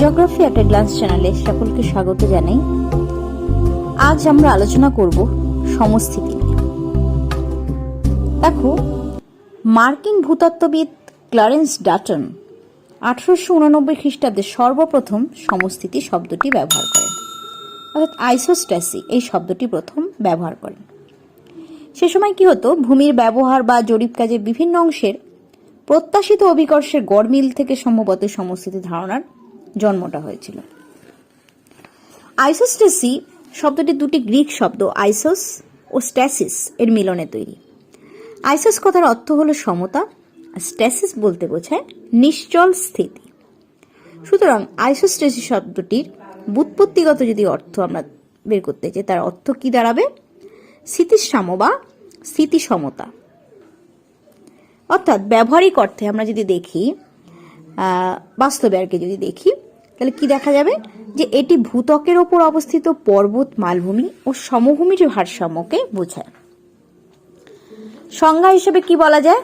Geography এট এ glance চ্যানেলে সকলকে স্বাগত জানাই। আজ আমরা আলোচনা করব সমস্থিতি নিয়ে। দেখো, মার্কিন ভূতত্ত্ববিদ ক্লারেন্স ডাটন 1889 খ্রিস্টাব্দে সর্বপ্রথম সমস্থিতি শব্দটি ব্যবহার করেন, অর্থাৎ আইসোস্ট্যাসি এই শব্দটি প্রথম ব্যবহার করেন। সে সময় কি হতো, ভূমির ব্যবহার বা জরিপ কাজে বিভিন্ন অংশের প্রত্যাশিত অভিকর্ষের গড়মিল থেকে সম্ভবত সমস্থিতি ধারণার জন্মটা হয়েছিল। আইসোস্ট্যাসি শব্দটি দুটি গ্রিক শব্দ আইসোস ও স্ট্যাসিস এর মিলনে তৈরি। আইসোস কথার অর্থ হলো সমতা, আর স্ট্যাসিস বলতে বোঝায় নিশ্চল স্থিতি। সুতরাং আইসোস্ট্যাসিস শব্দটির ব্যুৎপত্তিগত যদি অর্থ আমরা বের করতে চাই, তার অর্থ কি দাঁড়াবে? স্থিতিসাম্য বা স্থিতি সমতা। অর্থাৎ ব্যবহারিক অর্থে আমরা যদি দেখি, বাস্তবে আর কি যদি দেখি, তাহলে কি দেখা যাবে যে এটি ভূত্বকের ওপর অবস্থিত পর্বত, মালভূমি ও সমভূমির ভারসাম্যকে বোঝায়। সংজ্ঞা হিসেবে কি বলা যায়?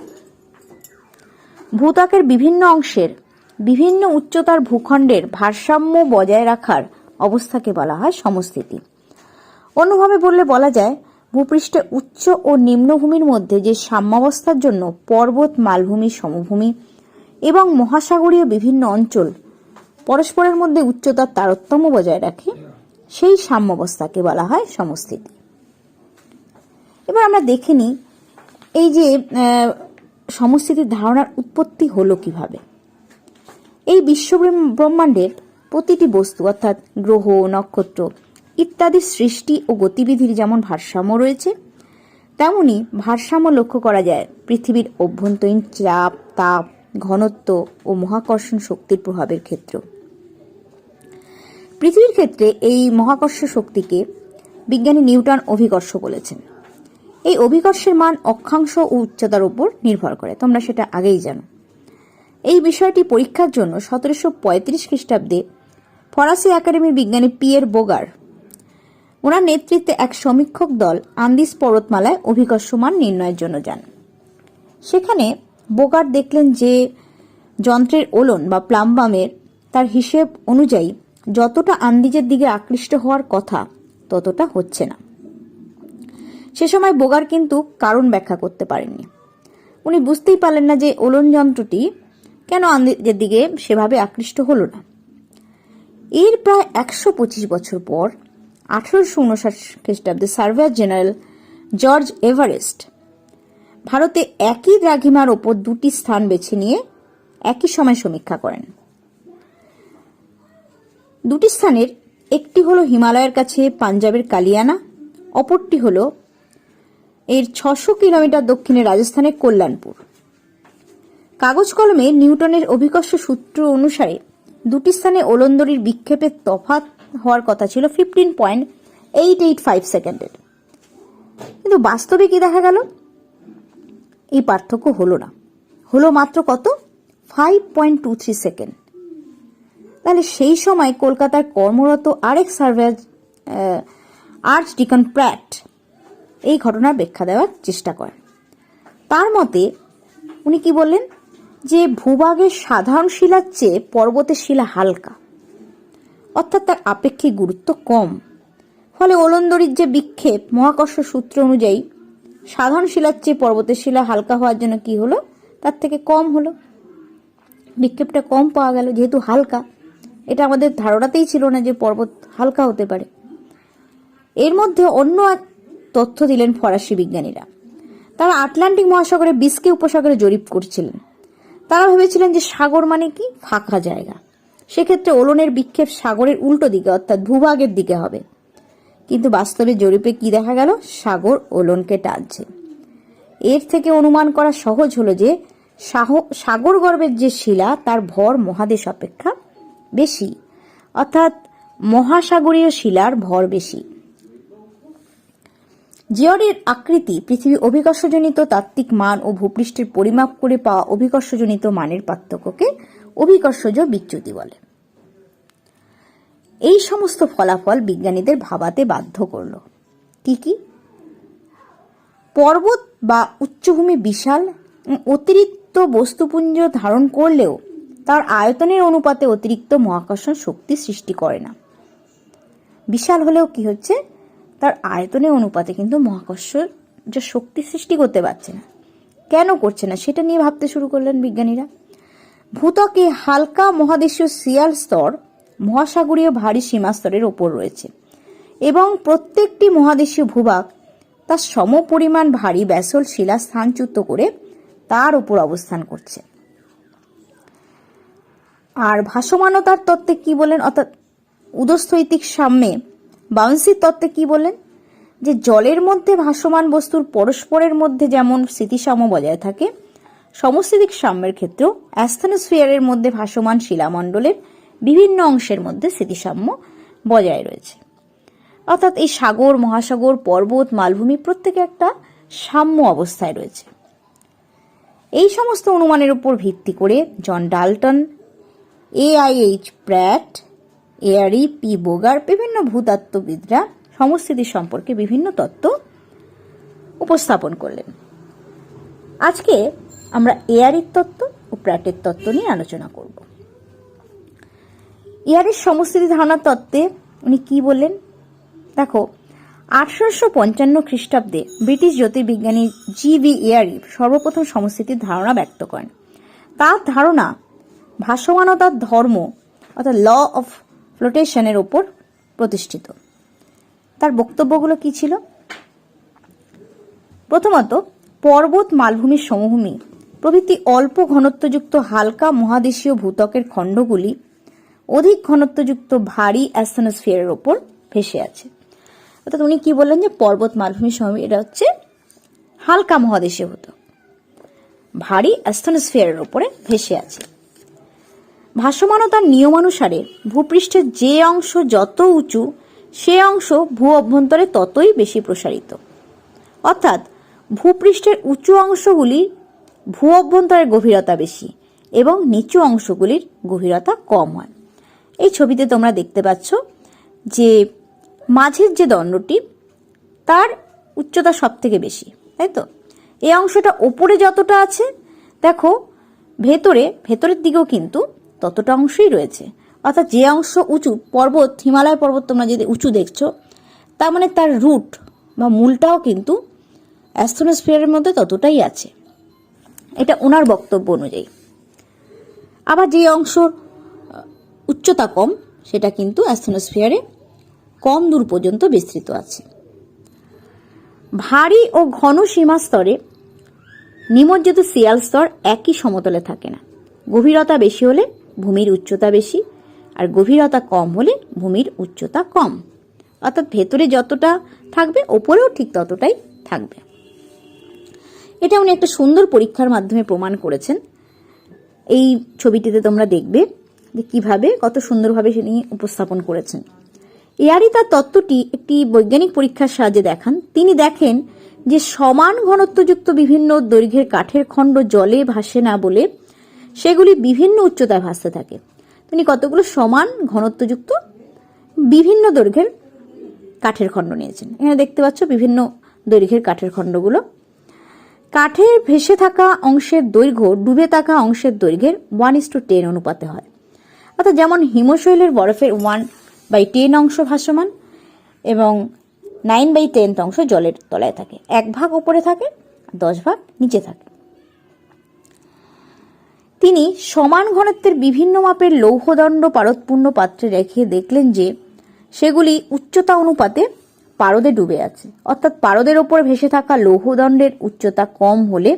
ভূত্বকের বিভিন্ন অংশের বিভিন্ন উচ্চতার ভূখণ্ডের ভারসাম্য বজায় রাখার অবস্থাকে বলা হয় সমস্থিতি। অন্যভাবে বললে বলা যায়, ভূপৃষ্ঠে উচ্চ ও নিম্নভূমির মধ্যে যে সাম্যাবস্থার জন্য পর্বত, মালভূমি, সমভূমি এবং মহাসাগরীয় বিভিন্ন অঞ্চল পরস্পরের মধ্যে উচ্চতার তারতম্য বজায় রাখে, সেই সাম্যাবস্থাকে বলা হয় সমস্থিতি। এবার আমরা দেখে নিই এই যে সমস্থিতির ধারণার উৎপত্তি হলো কিভাবে। এই বিশ্ব ব্রহ্মাণ্ডের প্রতিটি বস্তু অর্থাৎ গ্রহ, নক্ষত্র ইত্যাদি সৃষ্টি ও গতিবিধির যেমন ভারসাম্য রয়েছে, তেমনি ভারসাম্য লক্ষ্য করা যায় পৃথিবীর অভ্যন্তরীণ চাপ, তাপ, ঘনত্ব ও মহাকর্ষণ শক্তির প্রভাবের ক্ষেত্রে। পৃথিবীর ক্ষেত্রে এই মহাকর্ষ শক্তিকে বিজ্ঞানী নিউটন অভিকর্ষ বলেছেন। এই অভিকর্ষের মান অক্ষাংশ ও উচ্চতার উপর নির্ভর করে, তোমরা সেটা আগেই জানো। এই বিষয়টি পরীক্ষার জন্য 1735 খ্রিস্টাব্দে ফরাসি একাডেমির বিজ্ঞানী পিয়ের বোগার ওনার নেতৃত্বে এক সমীক্ষক দল আন্দিস পর্বতমালায় অভিকর্ষ মান নির্ণয়ের জন্য যান। সেখানে বোগার দেখলেন যে যন্ত্রের ওলন বা প্লাম্বামের তার হিসেব অনুযায়ী যতটা আন্দিজের দিকে আকৃষ্ট হওয়ার কথা ততটা হচ্ছে না। সে সময় বোগার কিন্তু কারণ ব্যাখ্যা করতে পারেননি। উনি বুঝতেই পারলেন না যে ওলন যন্ত্রটি কেন আন্দিজের দিকে সেভাবে আকৃষ্ট হলো না। এর প্রায় 125 বছর পর 1859 খ্রিস্টাব্দে সার্ভেয়ার জেনারেল জর্জ এভারেস্ট ভারতে একই দ্রাঘিমার ওপর দুটি স্থান বেছে নিয়ে একই সময় সমীক্ষা করেন। দুটি স্থানের একটি হলো হিমালয়ের কাছে পাঞ্জাবের কালিয়ানা, অপরটি হলো এর 600 কিলোমিটার দক্ষিণে রাজস্থানের কল্যাণপুর। কাগজ কলমে নিউটনের অভিকর্ষ সূত্র অনুসারে দুটি স্থানে ওলন্দরির বিক্ষেপের তফাৎ হওয়ার কথা ছিল 15.885 সেকেন্ডের, কিন্তু বাস্তবে কি দেখা গেল? এই পার্থক্য হলো না, হলো মাত্র কত? 5.23 সেকেন্ড। তাহলে সেই সময় কলকাতার কর্মরত আরেক সার্ভেয়ার আর্চডিকন প্র্যাট এই ঘটনার ব্যাখ্যা দেওয়ার চেষ্টা করেন। তার মতে উনি কি বললেন যে ভূভাগের সাধারণ শিলার চেয়ে পর্বতের শিলা হালকা, অর্থাৎ তার আপেক্ষিক গুরুত্ব কম। ফলে ওলন্দরির যে বিক্ষেপ মহাকর্ষ সূত্র অনুযায়ী সাধারণ শিলার চেয়ে পর্বতের শিলা হালকা হওয়ার জন্য কি হলো, তার থেকে কম হলো, বিক্ষেপটা কম পাওয়া গেল। যেহেতু হালকা, এটা আমাদের ধারণাতেই ছিল না যে পর্বত হালকা হতে পারে। এর মধ্যে অন্য এক তথ্য দিলেন ফরাসি বিজ্ঞানীরা। তারা আটলান্টিক মহাসাগরে বিস্কে উপসাগরে জরিপ করছিলেন। তারা ভেবেছিলেন যে সাগর মানে কি ফাঁকা জায়গা, সেক্ষেত্রে ওলনের বিক্ষেপ সাগরের উল্টো দিকে অর্থাৎ ভূভাগের দিকে হবে। কিন্তু বাস্তবে জরিপে কি দেখা গেল? সাগর ওলনকে টানছে। এর থেকে অনুমান করা সহজ হলো যে সাগর গর্ভের যে শিলা তার ভর মহাদেশ অপেক্ষা বেশি, অর্থাৎ মহাসাগরীয় শিলার ভর বেশি। জিওডের আকৃতি পৃথিবী অভিকর্ষজনিত তাত্ত্বিক মান ও ভূপৃষ্ঠের পরিমাপ করে পাওয়া অভিকর্ষজনিত মানের পার্থক্যকে অভিকর্ষজ বিচ্যুতি বলে। এই সমস্ত ফলাফল বিজ্ঞানীদের ভাবাতে বাধ্য করল। কি কি? পর্বত বা উচ্চভূমি বিশাল অতিরিক্ত বস্তুপুঞ্জ ধারণ করলেও তার আয়তনের অনুপাতে অতিরিক্ত মহাকর্ষণ শক্তি সৃষ্টি করে না। বিশাল হলেও কি হচ্ছে, তার আয়তনের অনুপাতে কিন্তু মহাকর্ষ যে শক্তি সৃষ্টি করতে পারছে না। কেন করছে না সেটা নিয়ে ভাবতে শুরু করলেন বিজ্ঞানীরা। ভূত্বকে হালকা মহাদেশীয় শিয়াল স্তর মহাসাগরীয় ভারী সীমাস্তরের ওপর রয়েছে এবং প্রত্যেকটি মহাদেশীয় ভূভাগ তার সমপরিমাণ ভারী ব্যাসল্ট শিলা স্থানচ্যুত করে তার উপর অবস্থান করছে। আর ভাসমানতার তত্ত্বে কি বলেন, অর্থাৎ উদস্থৈতিক সাম্যে বাউন্সির তত্ত্বে কি বলেন, যে জলের মধ্যে ভাসমান বস্তুর পরস্পরের মধ্যে যেমন স্থিতিসাম্য বজায় থাকে, সমস্থিতিক সাম্যের ক্ষেত্রেও অ্যাস্থেনোস্ফিয়ারের মধ্যে ভাসমান শিলামণ্ডলের বিভিন্ন অংশের মধ্যে স্থিতিসাম্য বজায় রয়েছে। অর্থাৎ এই সাগর, মহাসাগর, পর্বত, মালভূমি প্রত্যেকে একটা সাম্য অবস্থায় রয়েছে। এই সমস্ত অনুমানের উপর ভিত্তি করে John Dalton, AIH Pratt, Airee, P Boger বিভিন্ন ভূতত্ত্ববিদরা সমস্থিতি সম্পর্কে বিভিন্ন তত্ত্ব উপস্থাপন করলেন। আজকে আমরা এয়ারির তত্ত্ব ও প্র্যাটের তত্ত্ব নিয়ে আলোচনা করব। এয়ারির সমস্থিতি ধারণার তত্ত্বে উনি কি বললেন দেখো, 1855 খ্রিস্টাব্দে ব্রিটিশ জ্যোতির্বিজ্ঞানী GV এয়ারি সর্বপ্রথম সমস্থিতির ধারণা ব্যক্ত করেন। তার ধারণা ভাসমানতার ধর্ম অর্থাৎ ল অফ ফ্লোটেশনের ওপর প্রতিষ্ঠিত। তার বক্তব্যগুলো কি ছিল? প্রথমত, পর্বত, মালভূমির সমভূমি প্রভৃতি অল্প ঘনত্বযুক্ত হালকা মহাদেশীয় ভূত্বকের খণ্ডগুলি অধিক ঘনত্বযুক্ত ভারী অ্যাস্থেনোস্ফিয়ারের ওপর ভেসে আছে। অর্থাৎ উনি কি বললেন, যে পর্বত, মালভূমির সমভূমি এটা হচ্ছে হালকা মহাদেশীয় ভূত্বক, ভারী অ্যাস্থেনোস্ফিয়ারের ওপরে ভেসে আছে। ভাসমানতার নিয়মানুসারে ভূপৃষ্ঠের যে অংশ যত উঁচু সে অংশ ভূ অভ্যন্তরে ততই বেশি প্রসারিত। অর্থাৎ ভূপৃষ্ঠের উঁচু অংশগুলি ভূ অভ্যন্তরের গভীরতা বেশি এবং নিচু অংশগুলির গভীরতা কম হয়। এই ছবিতে তোমরা দেখতে পাচ্ছ যে মাঝের যে দণ্ডটি তার উচ্চতা সব থেকে বেশি, তাই তো? এই অংশটা ওপরে যতটা আছে, দেখো ভেতরের দিকেও কিন্তু ততটা অংশই রয়েছে। অর্থাৎ যে অংশ উঁচু, পর্বত, হিমালয় পর্বত তোমরা যদি উঁচু দেখছো, তার মানে তার রুট বা মূলটাও কিন্তু অ্যাস্থেনোস্ফিয়ারের মধ্যে ততটাই আছে। এটা ওনার বক্তব্য অনুযায়ী। আবার যে অংশর উচ্চতা কম সেটা কিন্তু অ্যাস্থেনোস্ফিয়ারে কম দূর পর্যন্ত বিস্তৃত আছে। ভারী ও ঘন সীমাস্তরে নিমজ্জিত শিয়াল স্তর একই সমতলে থাকে না। গভীরতা বেশি হলে ভূমির উচ্চতা বেশি, আর গভীরতা কম হলে ভূমির উচ্চতা কম। অর্থাৎ ভেতরে যতটা থাকবে ওপরেও ঠিক ততটাই থাকবে। এটা উনি একটা সুন্দর পরীক্ষার মাধ্যমে প্রমাণ করেছেন। এই ছবিটিতে তোমরা দেখবে যে কিভাবে, কত সুন্দরভাবে তিনি উপস্থাপন করেছেন। এয়ারি তার তত্ত্বটি একটি বৈজ্ঞানিক পরীক্ষার সাহায্যে দেখান। তিনি দেখেন যে সমান ঘনত্বযুক্ত বিভিন্ন দৈর্ঘ্যের কাঠের খণ্ড জলে ভাসে না বলে সেগুলি বিভিন্ন উচ্চতায় ভাসতে থাকে। তিনি কতগুলো সমান ঘনত্বযুক্ত বিভিন্ন দৈর্ঘ্যের কাঠের খণ্ড নিয়েছেন। এখানে দেখতে পাচ্ছ বিভিন্ন দৈর্ঘ্যের কাঠের খণ্ডগুলো। কাঠের ভেসে থাকা অংশের দৈর্ঘ্য ডুবে থাকা অংশের দৈর্ঘ্যের 1:10 অনুপাতে হয়। অর্থাৎ যেমন হিমশৈলের বরফের 1/10 অংশ ভাসমান এবং 9/10 অংশ জলের তলায় থাকে। 1 ভাগ উপরে থাকে, 10 ভাগ নিচে থাকে। তিনি সমান ঘনত্বের বিভিন্ন মাপের লৌহদণ্ড পারদপূর্ণ পাত্রে রেখে দেখলেন যে সেগুলি উচ্চতা অনুপাতে পারদে ডুবে আছে। অর্থাৎ পারদের ওপর ভেসে থাকা লৌহদণ্ডের উচ্চতা কম হলে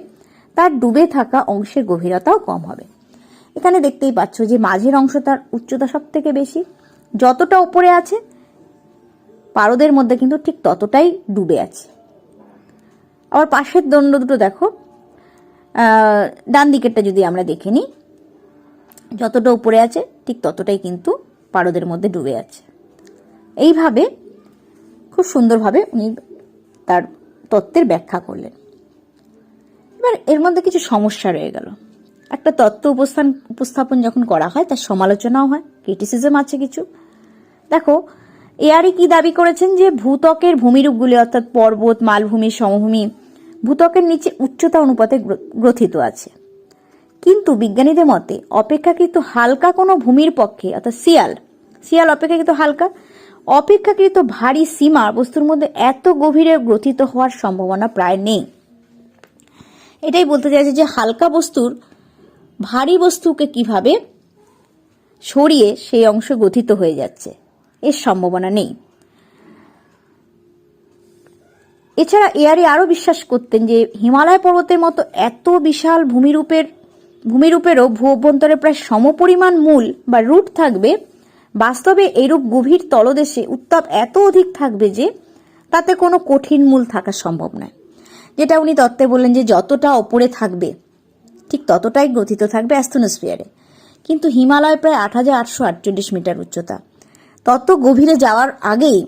তার ডুবে থাকা অংশের গভীরতাও কম হবে। এখানে দেখতেই পাচ্ছ যে মাঝের অংশ তার উচ্চতা সব থেকে বেশি, যতটা উপরে আছে পারদের মধ্যে কিন্তু ঠিক ততটাই ডুবে আছে। আবার পাশের দণ্ড দুটো দেখো, ডান দিকেরটা যদি আমরা দেখে নিই, যতটা উপরে আছে ঠিক ততটাই কিন্তু পারদের মধ্যে ডুবে আছে। এইভাবে খুব সুন্দরভাবে উনি তার তত্ত্বের ব্যাখ্যা করলেন। এবার এর মধ্যে কিছু সমস্যা রয়ে গেল। একটা তত্ত্ব উপস্থাপন যখন করা হয় তার সমালোচনাও হয়, ক্রিটিসিজম আছে কিছু। দেখো, এয়ারি কি দাবি করেছেন, যে ভূত্বকের ভূমিরূপগুলি অর্থাৎ পর্বত, মালভূমি, সমভূমি ভূত্বকের নিচে উচ্চতা অনুপাতে গ্রথিত আছে, কিন্তু বিজ্ঞানীদের মতে অপেক্ষাকৃত হালকা কোনো ভূমির পক্ষে, অর্থাৎ শিয়াল অপেক্ষাকৃত হালকা, অপেক্ষাকৃত ভারী সীমা বস্তুর মধ্যে এত গভীরে গ্রথিত হওয়ার সম্ভাবনা প্রায় নেই। এটাই বলতে চাইছে যে হালকা বস্তুর ভারী বস্তুকে কিভাবে সরিয়ে সেই অংশ গঠিত হয়ে যাচ্ছে, এর সম্ভাবনা নেই। এছাড়া এয়ারি আরো বিশ্বাস করতেন যে হিমালয় পর্বতের মতো এত বিশাল ভূমিরূপেরও ভূ অভ্যন্তরে প্রায় সমপরিমাণ মূল বা রুট থাকবে। বাস্তবে এরূপ গভীর তলদেশে উত্তাপ এত অধিক থাকবে যে তাতে কোনো কঠিন মূল থাকা সম্ভব নয়। যেটা উনি তত্ত্বে বললেন যে যতটা ওপরে থাকবে ঠিক ততটাই গ্রথিত থাকবে অ্যাস্ট্রোস্ফিয়ারে। কিন্তু হিমালয় প্রায় 8,848 মিটার উচ্চতা, তত গভীরে যাওয়ার আগেই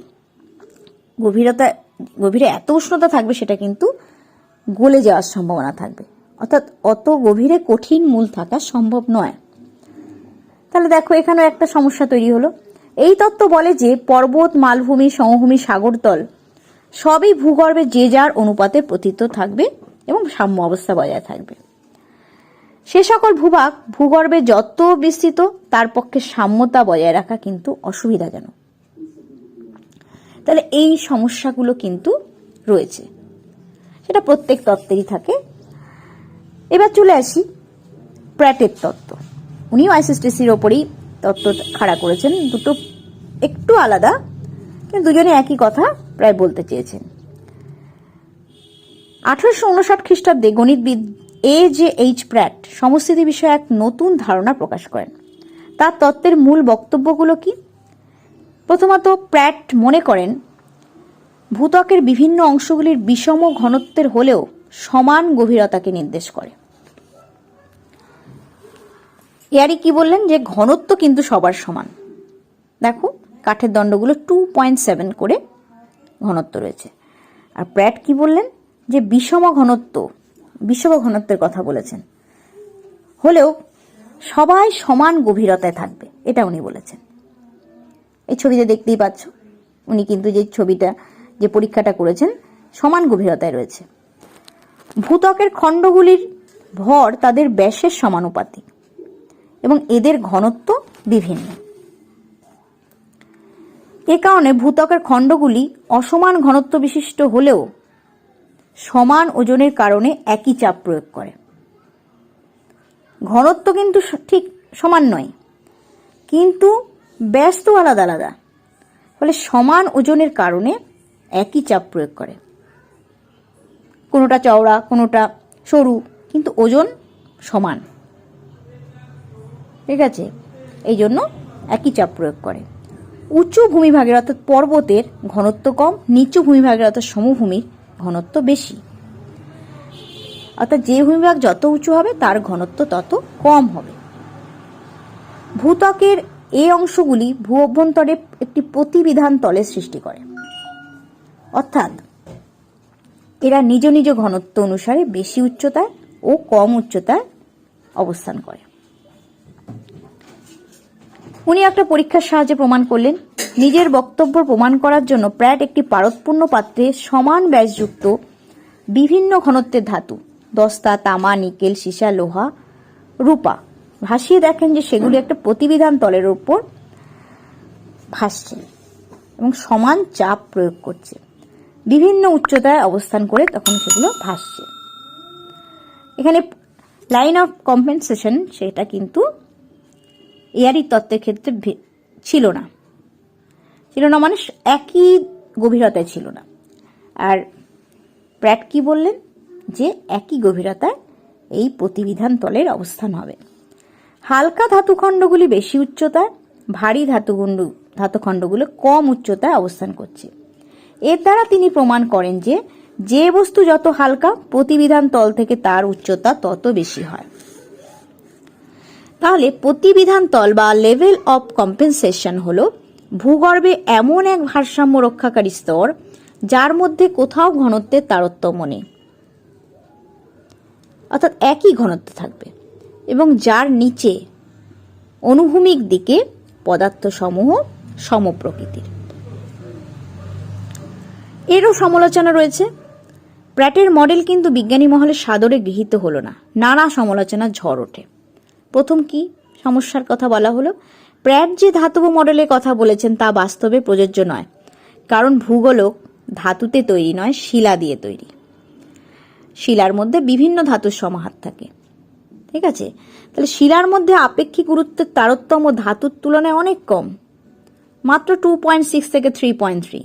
গভীরে এত উষ্ণতা থাকবে সেটা কিন্তু গলে যাওয়ার সম্ভাবনা থাকবে, অর্থাৎ অত গভীরে কঠিন মূল থাকা সম্ভব নয়। তাহলে দেখো এখানেও একটা সমস্যা তৈরি হলো। এই তত্ত্ব বলে যে পর্বত, মালভূমি, সমভূমি, সাগরতল সবই ভূগর্ভে যে যার অনুপাতে পতিত থাকবে এবং সাম্য অবস্থা বজায় থাকবে। সে সকল ভূভাগ ভূগর্ভে যত বিস্তৃত তার পক্ষে সাম্যতা বজায় রাখা কিন্তু অসুবিধাজনক। তাহলে এই সমস্যাগুলো কিন্তু রয়েছে, সেটা প্রত্যেক তত্ত্বেরই থাকে। এবার চলে আসি প্র্যাটের তত্ত্ব। উনিও আইসোস্টেসির ওপরেই তত্ত্ব খাড়া করেছেন, দুটো একটু আলাদা কিন্তু দুজনে একই কথা প্রায় বলতে চেয়েছেন। 1859 খ্রিস্টাব্দে গণিতবিদ A.J.H. প্র্যাট সমস্থিতি বিষয়ে এক নতুন ধারণা প্রকাশ করেন। তার তত্ত্বের মূল বক্তব্যগুলো কি? প্রথমত, প্র্যাট মনে করেন ভূত্বকের বিভিন্ন অংশগুলির বিষম ঘনত্বের হলেও সমান গভীরতাকে নির্দেশ করে। এয়ারি কি বললেন যে ঘনত্ব কিন্তু সবার সমান। দেখো কাঠের দণ্ডগুলো 2.7 করে ঘনত্ব রয়েছে। আর প্র্যাট কি বললেন যে বিষম ঘনত্বের কথা বলেছেন, হলেও সবাই সমান গভীরতায় থাকবে, এটা উনি বলেছেন। এই ছবিতে দেখতেই পাচ্ছ, উনি কিন্তু যে পরীক্ষাটা করেছেন সমান গভীরতায় রয়েছে। ভূত্বকের খণ্ডগুলির ভর তাদের ব্যাসের সমানুপাতিক এবং এদের ঘনত্ব বিভিন্ন। এ কারণে ভূত্বকের খণ্ডগুলি অসমান ঘনত্ব বিশিষ্ট হলেও সমান ওজনের কারণে একই চাপ প্রয়োগ করে। ঘনত্ব কিন্তু ঠিক সমান নয়, কিন্তু ব্যাস তো আলাদা আলাদা, ফলে সমান ওজনের কারণে একই চাপ প্রয়োগ করে। কোনোটা চওড়া কোনোটা সরু, কিন্তু ওজন সমান, ঠিক আছে? এই জন্য একই চাপ প্রয়োগ করে। উঁচু ভূমিভাগের অর্থাৎ পর্বতের ঘনত্ব কম, নিচু ভূমিভাগের অর্থাৎ সমভূমির ঘনত্ব বেশি। অর্থাৎ যে ভূমিভাগ যত উঁচু হবে তার ঘনত্ব তত কম হবে। ভূত্বকের এই অংশগুলি ভূ অভ্যন্তরে একটি প্রতিবিধান তলের সৃষ্টি করে, অর্থাৎ এরা নিজ নিজ ঘনত্ব অনুসারে বেশি উচ্চতায় ও কম উচ্চতায় অবস্থান করে। উনি একটা পরীক্ষার সাহায্যে প্রমাণ করলেন। নিজের বক্তব্য প্রমাণ করার জন্য প্র্যাট একটি পারদপূর্ণ পাত্রে সমান ব্যাসযুক্ত বিভিন্ন ঘনত্বের ধাতু, দস্তা, তামা, নিকেল, সীসা, লোহা, রূপা ভাসিয়ে দেখেন যে সেগুলি একটা প্রতিবিধান তলের উপর ভাসছে এবং সমান চাপ প্রয়োগ করছে। বিভিন্ন উচ্চতায় অবস্থান করে তখন সেগুলো ভাসছে। এখানে লাইন অফ কম্পেনসেশন সেটা কিন্তু এয়ারি তত্ত্বের ক্ষেত্রে ছিল না মানে একই গভীরতায় ছিল না। আর প্র্যাট কি বললেন যে একই গভীরতায় এই প্রতিবিধান তলের অবস্থান হবে। হালকা ধাতুখণ্ডগুলি বেশি উচ্চতায়, ভারী ধাতুখণ্ডগুলো কম উচ্চতায় অবস্থান করছে। এর দ্বারা তিনি প্রমাণ করেন যে বস্তু যত হালকা প্রতিবিধান তল থেকে তার উচ্চতা তত বেশি হয়। তাহলে প্রতিবিধান তল বা লেভেল অফ কম্পেনসেশন হলো ভূগর্ভে এমন এক ভারসাম্য রক্ষাকারী স্তর যার মধ্যে কোথাও ঘনত্বের তারতম্য নেই, অর্থাৎ একই ঘনত্ব থাকবে, এবং যার নিচে অনুভূমিক দিকে পদার্থসমূহ সমপ্রকৃতির। এরও সমালোচনা রয়েছে। প্র্যাটের মডেল কিন্তু বিজ্ঞানী মহলে সাদরে গৃহীত হলো না। নানা সমালোচনার ঝড় ওঠে। প্রথম কি সমস্যার কথা বলা হলো, প্র্যাট যে ধাতব মডেলের কথা বলেছেন তা বাস্তবে প্রযোজ্য নয়, কারণ ভূগোলক ধাতুতে তৈরি নয়, শিলা দিয়ে তৈরি। শিলার মধ্যে বিভিন্ন ধাতুর সমাহার থাকে, ঠিক আছে? তাহলে শিলার মধ্যে আপেক্ষিক গুরুত্বের তারতম্য ধাতুর তুলনায় অনেক কম, মাত্র 2.6 থেকে 3.3,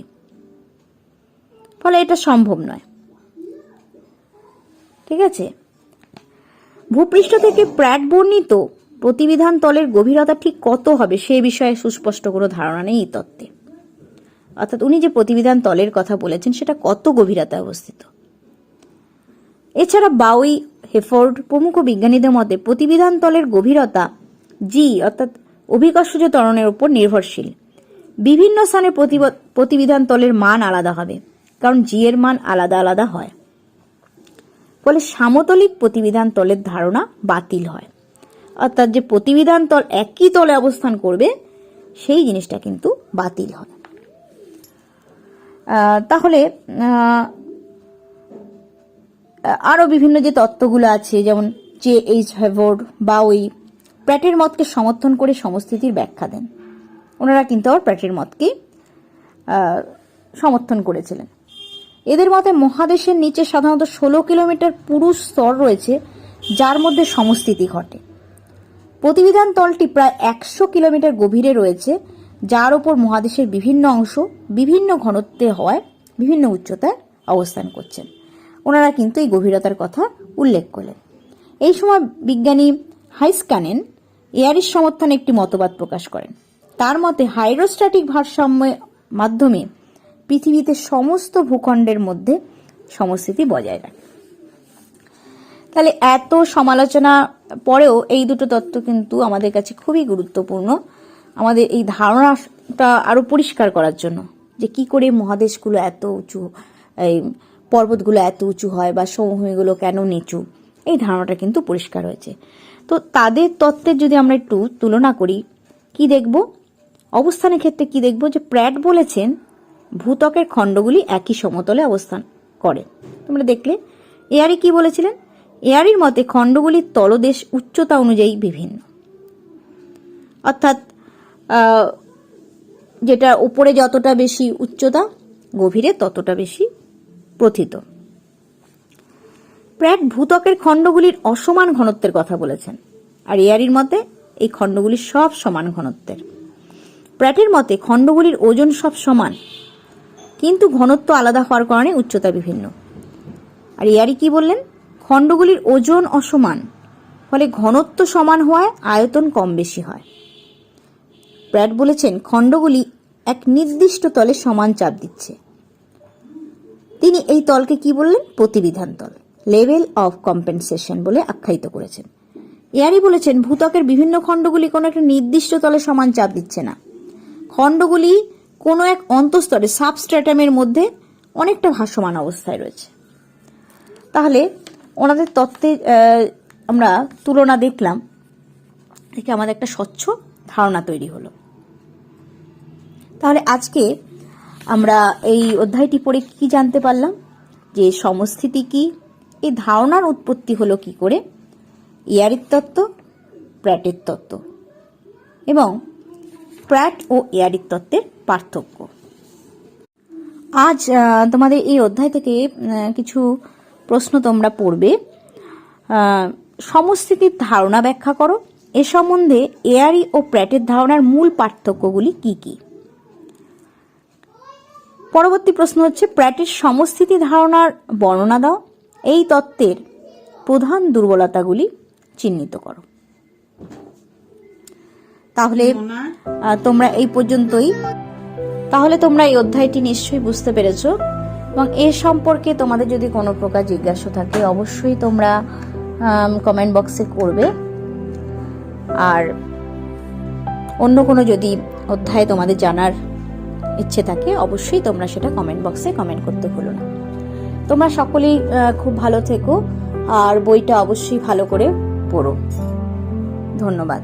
ফলে এটা সম্ভব নয়, ঠিক আছে? ভূপৃষ্ঠ থেকে প্র্যাট বর্ণিত প্রতিবিধান তলের গভীরতা ঠিক কত হবে সে বিষয়ে সুস্পষ্ট কোনো ধারণা নেই এই তত্ত্বে। অর্থাৎ উনি যে প্রতিবিধান তলের কথা বলেছেন সেটা কত গভীরতায় অবস্থিত। এছাড়া বাউই, হেফোর্ড প্রমুখ বিজ্ঞানীদের মতে প্রতিবিধান তলের গভীরতা জি অর্থাৎ অভিকর্ষজ ত্বরণের উপর নির্ভরশীল। বিভিন্ন স্থানে প্রতিবিধান তলের মান আলাদা হবে, কারণ জি এর মান আলাদা আলাদা হয়, ফলে সামতলিক প্রতিবিধান তলের ধারণা বাতিল হয়। অর্থাৎ যে প্রতিবিধান তল একই তলে অবস্থান করবে সেই জিনিসটা কিন্তু বাতিল হয়। তাহলে আরো বিভিন্ন যে তত্ত্বগুলো আছে, যেমন J.H. হেফোর্ড, বাউই প্র্যাটের মতকে সমর্থন করে সমস্থিতির ব্যাখ্যা দেন। ওনারা কিন্তু আবার প্র্যাটের মতকে সমর্থন করেছিলেন। এদের মতে মহাদেশের নিচে সাধারণত 16 কিলোমিটার পুরু স্তর রয়েছে, যার মধ্যে সমস্থিতি ঘটে। প্রতিবিধান তলটি প্রায় 100 কিলোমিটার গভীরে রয়েছে, যার উপর মহাদেশের বিভিন্ন অংশ বিভিন্ন ঘনত্বে হওয়ায় বিভিন্ন উচ্চতায় অবস্থান করছেন। ওনারা কিন্তু এই গভীরতার কথা উল্লেখ করলেন। এই সময় বিজ্ঞানী হাইস্কানেন এয়ারির সমর্থনে একটি মতবাদ প্রকাশ করেন। তার মতে হাইড্রোস্ট্যাটিক ভারসাম্যের মাধ্যমে পৃথিবীতে সমস্ত ভূখণ্ডের মধ্যে সমস্থিতি বজায় রাখে। তাহলে এত সমালোচনা পরেও এই দুটো তত্ত্ব কিন্তু আমাদের কাছে খুবই গুরুত্বপূর্ণ, আমাদের এই ধারণাটা আরো পরিষ্কার করার জন্য, যে কি করে মহাদেশগুলো এত উঁচু, এই পর্বতগুলো এত উঁচু হয় বা সমভূমিগুলো কেন নিচু, এই ধারণাটা কিন্তু পরিষ্কার হয়েছে। তো তাদের তত্ত্বের যদি আমরা একটু তুলনা করি, কি দেখব? অবস্থানের ক্ষেত্রে কি দেখব? যে প্র্যাট বলেছেন ভূত্বকের খণ্ডগুলি একই সমতলে অবস্থান করে। তোমরা দেখলে। এয়ারি কি বলেছিলেন? এয়ারির মতে খণ্ডগুলির তলদেশ উচ্চতা অনুযায়ী বিভিন্ন, অর্থাৎ যেটা উপরে যতটা বেশি উচ্চতা, গভীরে ততটা বেশি প্রথিত। প্র্যাট ভূত্বকের খণ্ডগুলির অসমান ঘনত্বের কথা বলেছেন, আর এয়ারির মতে এই খণ্ডগুলি সব সমান ঘনত্বের। প্র্যাটের মতে খণ্ডগুলির ওজন সব সমান, কিন্তু ঘনত্ব আলাদা হওয়ার কারণে উচ্চতা বিভিন্ন। আর এয়ারি কি বললেন? খণ্ডগুলির ওজন অসমান, ফলে ঘনত্ব সমান হওয়ায় আয়তন কম বেশি হয়। প্র্যাট বলেছেন খণ্ডগুলি এক নির্দিষ্ট তলে সমান চাপ দিচ্ছে। তিনি এই তলকে কি বললেন? প্রতিবিধান তল, লেভেল অফ কম্পেনসেশন বলে আখ্যায়িত করেছেন। এয়ারি বলেছেন ভূত্বকের বিভিন্ন খণ্ডগুলি কোনো একটা নির্দিষ্ট তলে সমান চাপ দিচ্ছে না, খণ্ডগুলি কোনো এক অন্তঃস্তরে সাবস্ট্র্যাটামের মধ্যে অনেকটা ভাসমান অবস্থায় রয়েছে। তাহলে ওনাদের তত্ত্বে আমরা তুলনা দেখলাম, থেকে আমাদের একটা স্বচ্ছ ধারণা তৈরি হলো। তাহলে আজকে আমরা এই অধ্যায়টি পড়ে কি জানতে পারলাম? যে সমস্থিতি কি, এই ধারণার উৎপত্তি হলো কি করে, এয়ারির তত্ত্ব, প্র্যাটের তত্ত্ব এবং প্র্যাট ও এয়ারির তত্ত্বের পার্থক্য। আজ তোমাদের এই অধ্যায় থেকে কিছু প্রশ্ন তোমরা পড়বে। সমস্থিতির ধারণা ব্যাখ্যা করো। এ সম্বন্ধে এয়ারি ও প্র্যাটের ধারণার মূল পার্থক্যগুলি কি কি? পরবর্তী প্রশ্ন হচ্ছে প্র্যাটের সমস্থিতি ধারণার বর্ণনা দাও। এই তত্ত্বের প্রধান দুর্বলতাগুলি চিহ্নিত করো। তাহলে তোমরা এই পর্যন্তই। তাহলে তোমরা এই অধ্যায়টি নিশ্চয়ই বুঝতে পেরেছো, এবং এ সম্পর্কে তোমাদের যদি কোনো প্রকার জিজ্ঞাসা থাকে অবশ্যই তোমরা কমেন্ট বক্সে করবে। আর অন্য কোনো যদি অধ্যায় তোমাদের জানার ইচ্ছে থাকে অবশ্যই তোমরা সেটা কমেন্ট বক্সে কমেন্ট করতে ভুলো না। তোমরা সকলেই খুব ভালো থেকো আর বইটা অবশ্যই ভালো করে পড়ো। ধন্যবাদ।